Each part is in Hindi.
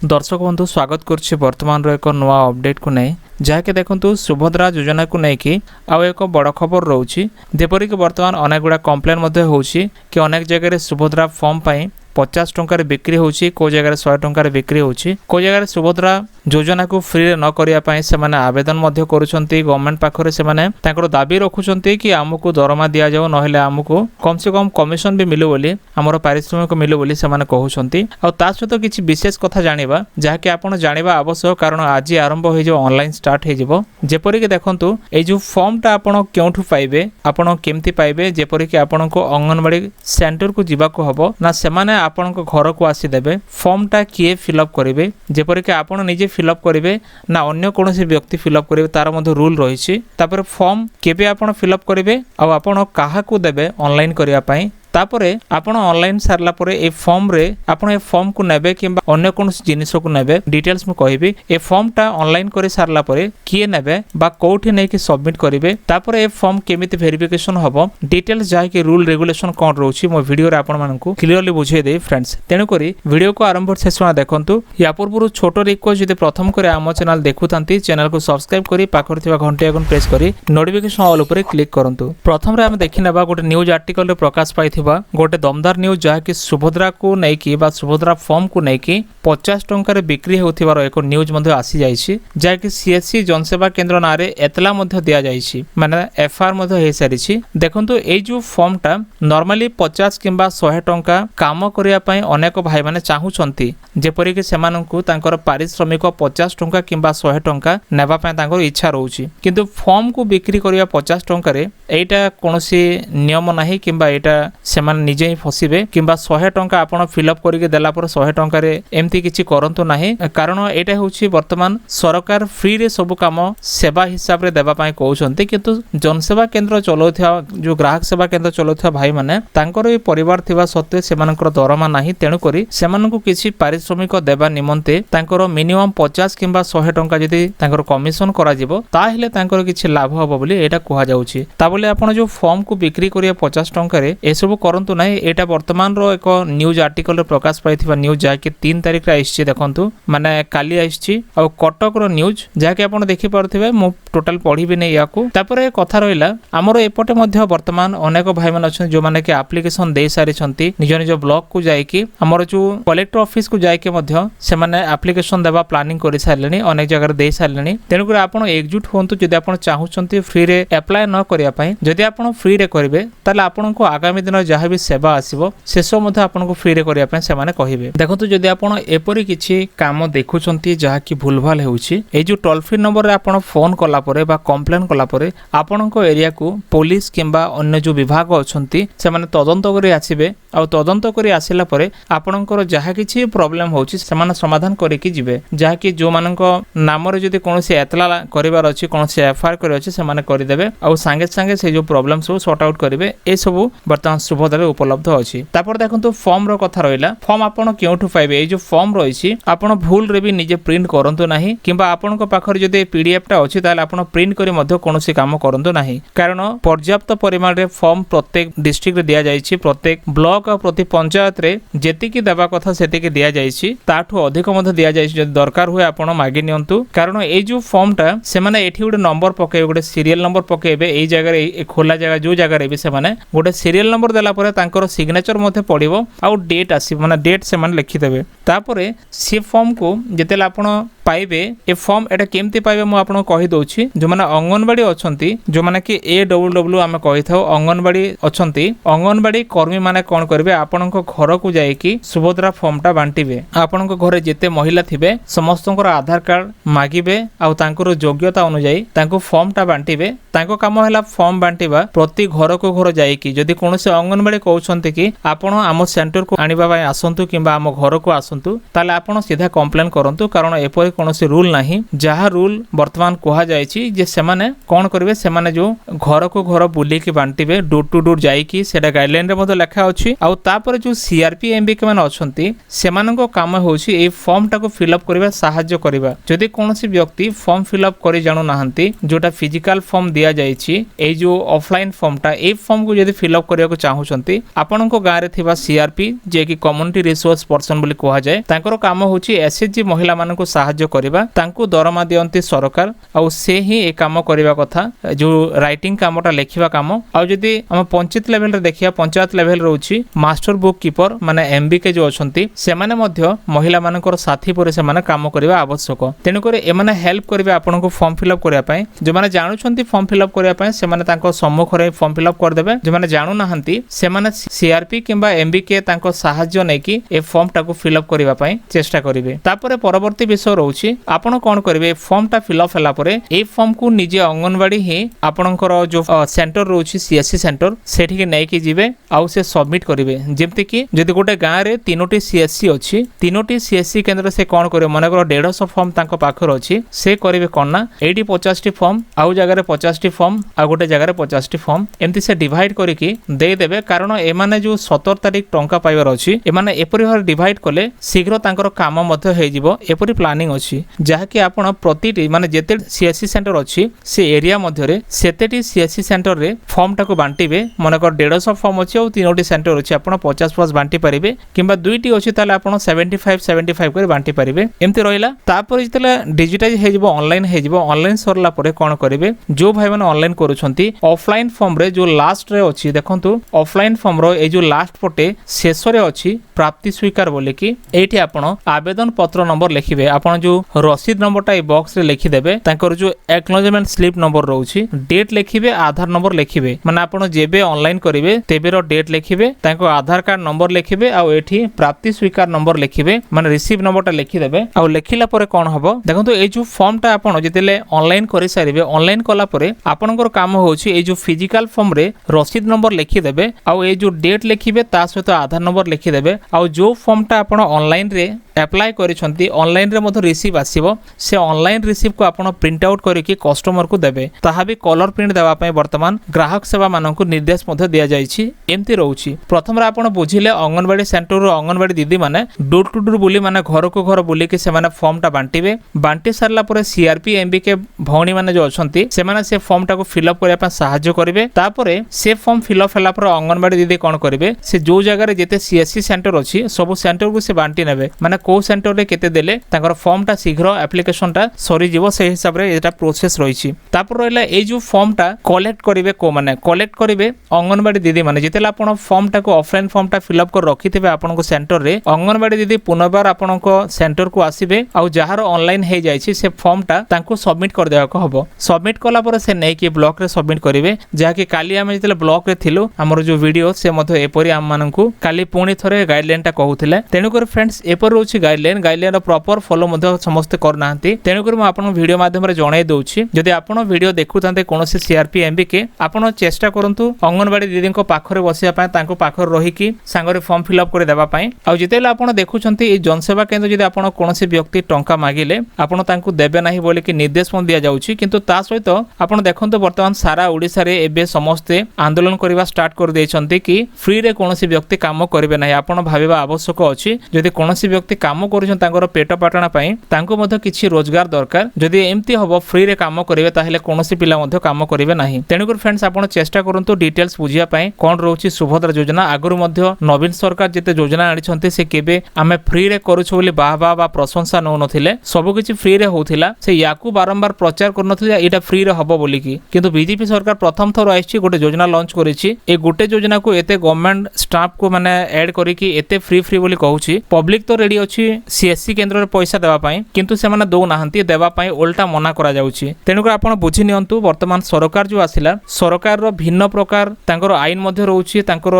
दर्शक बंधु स्वागत करुच्ची वर्तमान एक नुआ अपडेट को नहीं जहाँकि देखो सुभद्रा योजना को लेकिन आउ एक बड़ खबर रोचे जेपरिक वर्तमान अनेक गुड़ा कंप्लेन होची कि अनेक जगह सुभद्रा फॉर्म पाई 50 टंकार बिक्री होची को जगह 100 टंकार बिक्री होची को जगह सुभद्रा योजना को फ्री न करिया पाई से माने आवेदन मध्य करूछंती गवर्नमेंट पाखरे से माने तांकर दाबी रखुछंती कि आमको दरमा दिया जाओ नहेले आमको कम से कम कमिशन भी मिलो बोली हमर पारिश्रमिक मिलो बोली से माने कहउछंती आ ता सहित किछि विशेष कथा जानिबा जहाँकि आपण जानिबा आवश्यक कारण आज आरंभ हो जो ऑनलाइन स्टार्ट हो जिवो जेपरि कि देखंतु ए जो फॉर्म टा आपण केउठु पाइबे आपण केमति पाइबे जेपरि कि आपण को अंगनवाड़ी सेंटर को जिबा को हबो ना से माने आपण को घर को आसी देबे फॉर्म टा किए फिलअप करिवे जेपरि कि आपण निजे फिलअप करिवे ना अन्य कोनोसी व्यक्ति फिलअप करिवे तार मध्ये रूल रहिछि तापर फॉर्म केबे आपण फिलअप करिवे आ आपण काहा को देबे ऑनलाइन करिया पई तापरे आपण ऑनलाइन सारला परे ए फॉर्म रे आपण ए फॉर्म को नेबे किंबा अन्य कोनोसी जिनिस को नेबे डिटेल्स में कहबी ए फॉर्म टा ऑनलाइन करे सारला परे किए नेबे बा कोठी नै कि सबमिट करिवे तापरे ए फॉर्म केमिति वेरिफिकेशन हबो डिटेल्स जाय कि रूल रेगुलेशन कोन रहउछि मो वीडियो रे आपण मानकु क्लियरली बुझे दे फ्रेंड्स तेनु करी वीडियो को आरंभ शेष मा देखंतु या पूर्व छोटो रिक्वेस्ट जदि प्रथम करे आम चैनल देखुथांती चैनल को सब्सक्राइब करी पाखर थिबा घंटी आइकन प्रेस करी नोटिफिकेशन ऑल ऊपर क्लिक करंतु प्रथम रे हम देखिनेबा गोटे न्यूज आर्टिकल रे प्रकाश पाई गोटे दमदार न्यूज जहाँकि सुभद्रा को लेकिन बा सुभद्रा फॉर्म को लेकिन 50 टंकार बिक्री होथिबार एक न्यूज मध्ये आसी जाइछि जहाँकि सीएससी जनसेवा केंद्र नारे एतला मध्ये दिया जाइछि माने एफआर मध्ये हे सारिछि देखंतु ए जो फॉर्म टा नॉर्मली 50 किंबा 100 टंका काम करिया पई अनेक भाई माने चाहुचंती जेपरि कि सेमानंकु तांकर पारिश्रमिक 50 टंका किंबा 100 टंका नेबा पई तांकर इच्छा रहउछि किंतु फॉर्म को बिक्री करिया 50 टंका रे एटा कोनोसी नियम नाही किंबा एटा सेमान निजे ही फसिबे किंबा 100 टंका आपण फिलअप करके देला पर 100 टंका रे एमती किछि करंतु नाही कारण एटा होछि वर्तमान सरकार फ्री रे सब काम सेवा हिसाब रे देबा पई कहउछंती किंतु जनसेवा केंद्र चलौथिया जो ग्राहक सेवा केंद्र चलौथिया भाई माने तांकर ए परिवार थिबा सत्वे सेमानकर दरमा नाही तेनु करी सेमानकु किछि पारिश्रमिक देबा निमंते तांकर मिनिमम 50 किंबा 100 टंका जदी तांकर कमिशन करा जिवो ताहेले तांकर किछि लाभ हबो बोली एटा कुहा जाउछि ता बोले आपण जो फॉर्म को बिक्री करिया 50 टंका रे ए सब करंतु नाही एटा वर्तमान रो एक न्यूज आर्टिकल रे प्रकाश पाइथिबा न्यूज जाके 3 तारिख रे आइछि देखंतु माने काली आइछि आ कटक रो न्यूज जाके आपण देखि पारथिबे मो टोटल पढिबे नै याकू तापरे कथा रहिला हमरो एपटे मध्ये वर्तमान अनेक भाई मन अछन जो माने के एप्लीकेशन दे सारि छंती निज निज ब्लॉक को जाय कि हमरो जो कलेक्टर ऑफिस को जाय के मध्ये से माने एप्लीकेशन देबा प्लानिंग करि सारलेनी अनेक जगह दे सारलेनी तेनु कर आपण एकजुट होंतु जदि आपण चाहू छंती फ्री रे अप्लाई न करिया पई जदि आपण फ्री रे करबे ताले आपण को आगामी दिन जहां भी सेवा आसीबो सेसो मध्ये आपण को फ्री रे करिया पई से माने कहिबे देखंतु जदि आपण एपरि किछि काम देखुछंती जहा कि भूलभाल हेउछि ए जो टोल फ्री नंबर रे आपण फोन कला परे बा कंप्लेन कला परे आपण को एरिया को पुलिस किंबा अन्य जो विभाग अछंती से माने तदंत करी आसीबे आ तदंत करी आसिला परे आपणकर जहा किछि प्रॉब्लम होछि से माने समाधान करि कि जिवे जहा कि जो मानक नाम रे जदि कोनोसी एतला करिवार अछि कोनोसी एफआईआर करि अछि से माने करि देबे आ संगे संगे से जो प्रॉब्लम सब सॉर्ट आउट करिवे ए सब वर्तमान सुभद्रा उपलब्ध अछि तापर देखंतु फॉर्म रो कथा रहिला फॉर्म आपण केउठु पाइबे ए जो फॉर्म रहिछि आपण भूल रे भी निजे प्रिंट करंतु नाही किंबा आपण को पाखर जदि पीडीएफ टा अछि ताले आपण प्रिंट करी मध्ये कोनोसी काम करंतु नाही कारण पर्याप्त परिमाण रे फॉर्म प्रत्येक डिस्ट्रिक्ट रे दिया जाइछि प्रत्येक ब्लॉक और प्रति पंचायत रे जेति की देबा कथा सेति की दिया जाइछि ताठु अधिक मध्ये दिया जाइछि जदि दरकार होय आपण मागी नियंतु कारण ए जो फॉर्म टा से माने एठी गोटे नंबर पके गोटे सीरियल नंबर पकेबे ए जगह रे खोला जगह जो जगह रे भी से माने गोटे सीरियल नंबर देला परे तांकर सिग्नेचर मध्ये पड़िबो आ डेट आसी माने डेट से माने लिखि देबे तापरे सी फॉर्म को जेतेला आपण पाइबे ए फॉर्म एटा केमती पाइबे मु आपन कहि दोछि जो माने अंगनवाड़ी अछंती जो माने कि एडब्ल्यूडब्ल्यू आमे कहि थाउ अंगनवाड़ी अछंती अंगनवाड़ी कर्मी माने कोन करबे आपन को घर को जाय कि सुभद्रा फॉर्म टा बांटीबे आपन को घरे जेते महिला थिबे समस्तंकर आधार कार्ड मागिबे आ तांकर योग्यता अनुसार तांको फॉर्म टा बांटीबे तांको काम हैला फॉर्म बांटीबा प्रति घर को घर जाय कि जदी कोनोसे अंगनवाड़ी कहउछंती कि आपन आम सेंटर को आनिबा बाय आसंतु किंबा आम घर को आसंतु ताले आपन सीधा कंप्लेन करंतु कारण एपरि कोनोसी रूल नाही जहा रूल वर्तमान कहा जायछि जे सेमाने कोन करबे सेमाने जो घर को घर बुली के बांटीबे डोर टू डोर जाई कि सेटा गाइडलाइन रे मध्ये लेखा अछि आ तापर जो सीआरपी एमबी के माने अछंती सेमानक काम होछि ए फॉर्म टा को फिलअप करबा सहाय्य करबा जदी कोनोसी व्यक्ति फॉर्म फिलअप करि जानु नाहंती जोटा फिजिकल फॉर्म दिया दिया जाइछि ए जो ऑफलाइन फॉर्मटा ए फॉर्म को यदि फिलअप करने को चाहूछंती आपनक गाँव रे थिबा सीआरपी जे कि कम्युनिटी रिसोर्स पर्सन बोली कहा जाए तांकर काम होछि एसएचजी महिला मानक सहाय्य करबा तांको दरमा दियंती सरकार आ से ही ए काम करबा कथा जो राइटिंग कामटा लेखिबा काम आ जदि हम पंचायत लेवल रे देखिया पंचायत लेवल रहउछि मास्टर बुक कीपर माने एमबीके जो अछंती से माने मध्य महिला मानकर साथी पर से माने काम करबा आवश्यक तेनु करे ए माने हेल्प करबे आपन को फॉर्म फिलअप करबा पय जे माने जानुछंती फॉर्म फिलअप करबा पय से माने तांको सम्मुख रे फॉर्म फिलअप कर देबे जे माने जानु नाहंती से माने सीआरपी किंबा एमबीके तांको सहाय्य नै कि ए फॉर्म टाको फिलअप करबा पय चेष्टा करिवे तापरे परवर्ती विषय रहउछि आपन कोन करबे फॉर्म टा फिलअप होला परे ए फॉर्म को निजे अंगनवाड़ी ही आपनकर जो सेंटर रहउछि सीएससी सेंटर सेठी के नै कि जिवे आ से सबमिट करिवे जेमति कि जदि गोटे गाँ रे तीनोटी सीएससी अछि तीनोटी सीएससी केंद्र से कोन करिवे मानेकर 150 फॉर्म तांको पाखर अछि से करिवे कोन ना एडी 50 टी फॉर्म आउ जगह रे 50 टी फॉर्म आ गोटे जगह रे 50 टी फॉर्म एमति से डिवाइड करिकि दे देबे कारण ए माने जो 17 तारिख टंका पाइबार अछि ए माने एपरि भार डिवाइड कले शीघ्र तांकर काम मध्ये हे जिवो एपरि प्लानिंग अछि जहा कि आपण प्रतिटी माने जेते सीएससी सेंटर अछि से एरिया मध्ये रे सेतेटी सीएससी सेंटर रे फॉर्म टाको बांटीबे मानेकर 150 फॉर्म अछि और तीनोटी सेंटर अछि आपण 50+ बांटी परिबे किंबा दुईटी अछि ताले आपण 75 कर बांटी परिबे एमति रहिला तापर जतले डिजिटाइज हे जिवो ऑनलाइन सरला परे कोन करिवे जो भाई माने ऑनलाइन करूछंती ऑफलाइन फॉर्म रे जो लास्ट रे अछि देखंतु ऑफलाइन फॉर्म रो ए जो लास्ट पटे शेष रे अछि प्राप्ति स्वीकार बोले कि एठी आपण आवेदन पत्र नंबर लिखिबे आपण जो रसीद नंबरटा ए बॉक्स रे लिखि देबे तांकर जो एक्नॉलेजमेंट स्लिप नंबर रहउछि डेट लिखिबे आधार नंबर लिखिबे माने आपण जेबे ऑनलाइन करिवे तेबे रो डेट लिखिबे तांको आधार कार्ड नंबर लिखिबे आ एठी प्राप्ति स्वीकार नंबर लिखिबे माने रिसीव नंबरटा लिखि देबे आ लिखिला परे कोन हबो देखंतु ए जो फॉर्मटा आपण जेतेले ऑनलाइन करि सारिबे ऑनलाइन कला परे आपनकर काम होछि ए जो फिजिकल फॉर्म रे रसीद नंबर लिखि देबे आ ए जो डेट लिखिबे ता सहित आधार नंबर लिखि देबे आ जो फॉर्मटा आपण ऑनलाइन रे अप्लाई करिसंती ऑनलाइन रे मधो रिसीव आसीबो से ऑनलाइन रिसीव को आपण प्रिंट आउट करिकि कस्टमर को देबे ताहा भी कलर प्रिंट देबा पय वर्तमान ग्राहक सेवा माननकु निर्देश मधो दिया जाईछि एमति रहउछि प्रथम रे आपण बुझिले अंगनवाड़ी सेंटर रो अंगनवाड़ी दीदी माने डोर टू डोर बुली माने घर को घर बुली के से माने फॉर्म टा बांटीबे बांटी सरला परे सीआरपी एमबी के भौणी माने जो अछंती से माने से फॉर्म टा को फिलअप करबा पय सहाय्य करिवे तापरे से फॉर्म फिलअप होला पर अंगनवाड़ी दीदी कोन करिवे से जो जगह रे जेते सीएससी सेंटर अछि सब सेंटर को से बांटी नेबे माने को सेंटर रे केते देले ताकर फॉर्म टा शीघ्र एप्लीकेशन टा सरी जीवो से हिसाब रे एटा प्रोसेस रहिछि तापर रहला ए जो फॉर्म टा कलेक्ट करिवे को माने कलेक्ट करिवे अंगनवाड़ी दीदी माने जेतेला आपण फॉर्म टा को ऑफलाइन फॉर्म टा फिलअप कर रखिथिबे आपण को सेंटर रे अंगनवाड़ी दीदी पुनर्बार आपण को सेंटर को आसीबे आ जहार ऑनलाइन हे जायछि से फॉर्म टा तांको सबमिट कर देबा को हबो सबमिट कला पर से नै कि ब्लॉक रे सबमिट करिवे जहा कि काली हम जेतेला ब्लॉक रे थिलु हमर जो वीडियो से मधो एपरि हम माननकु काली पुणी थरे गाइडलाइन टा कहउथिले तेनु कर फ्रेंड्स एपर रोछि गाइडलाइन रो प्रॉपर फॉलो मधो समस्त करनांती तेनु कर म आपण वीडियो माध्यम रे जणाई दोछि जदि आपण वीडियो देखुथांते कोनोसी सीआरपी एमबी के आपण चेष्टा करंतु अंगनवाड़ी दीदी को पाखरे बसिया पय तांको पाखर रही कि सांगरे फॉर्म फिलअप करे देबा पय आ जेतेला आपण देखुछंती ए जनसेवा केंद्र जदि आपण कोनोसी व्यक्ति टंका मागिले आपण तांको देबे नाही बोली कि निर्देश मन दिया जाउछि किंतु ता सहित आपण देखंतु वर्तमान सारा ओडिसा रे एबे समस्त आंदोलन करबा स्टार्ट कर देछंती कि फ्री रे कोनोसी व्यक्ति काम करबे नाही आपण भाबिबा आवश्यक अछि जदि कोनोसी व्यक्ति काम करूछन तांकर पेट पाटना पय तांको मधो किछि रोजगार दरकार जदि एम्ति हबो फ्री रे काम करिवे ताहेले कोनोसी पिला मधो काम करिवे नाही तेनु कर फ्रेंड्स आपण चेष्टा करंतु डिटेल्स बुझिया पय कोन रहउछि सुभद्रा योजना आगरु मधो नवीन सरकार जेते योजना आनिछंती से केबे आमे फ्री रे करूछु बोली बाबा प्रशंसा न नथिले सब किछि फ्री रे होथिला से याकू बारंबार प्रचार कर नथिले एटा फ्री रे हबो बोली कि किंतु बीजेपी सरकार प्रथम थर आइछि गोटे योजना लॉन्च करिछि ए गोटे योजना को एते गवर्नमेंट स्टाफ को माने ऐड करी कि एते फ्री बोली कहउछि पब्लिक तो रेडी अछि सीएससी केंद्र रे पैसा देबा पय किंतु से माने दो नाहंती देबा पय उल्टा मना करा जाउछि तेनु कर आपण बुझि नियंतु वर्तमान सरकार जो आसिला सरकार रो भिन्न प्रकार तांकर आईन मध्ये रहउछि तांकर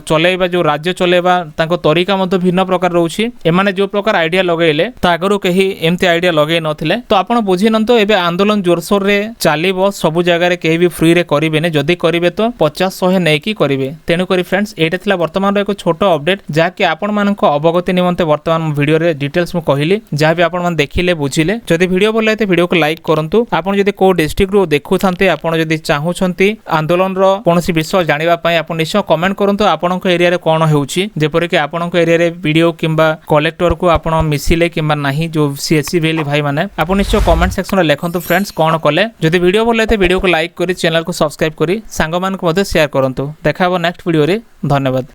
चलेबा जो राज्य चलेबा तांको तरीका मध्ये भिन्न प्रकार रहउछि एमाने जो प्रकार आइडिया लगेले त आगरो केही एम्ति आइडिया लगे नथिले तो आपण बुझि नंतो एबे आंदोलन जोरसोर रे चालिबो सब जगह रे केही भी फ्री रे करिवे ने जदी करिवे तो 50-100 नै की करिवे तेनु करी फ्रेंड्स एटा थिला वर्तमान रो एको छोटो अपडेट जा कि आपण मानको अवगति निमंते वर्तमान वीडियो रे डिटेल्स मु कहिली जा भी आपण मान देखिले बुझिले जदी वीडियो भल लागे वीडियो को लाइक करंतु आपण जदी को डिस्ट्रिक्ट रो देखुथांते आपण जदी चाहूछंती आंदोलन रो कोनोसी विषय जानिबा पय आपण निश्चय कमेंट करंतु आपणक एरिया रे कोन हेउची जेपरि कि आपणक एरिया रे वीडियो किंबा कलेक्टर को आपण मिसिले किंबा नाही जो सीएससी भेली भाई माने आपण निश्चय कमेंट सेक्शन रे लेखंतु फ्रेंड्स कोन कले जदी वीडियो भल निहाती वीडियो को लाइक करी चैनल को सब्सक्राइब करी सांग मानक मध्य शेयर करंतु। देखा नेक्स्ट वीडियो रे। धन्यवाद।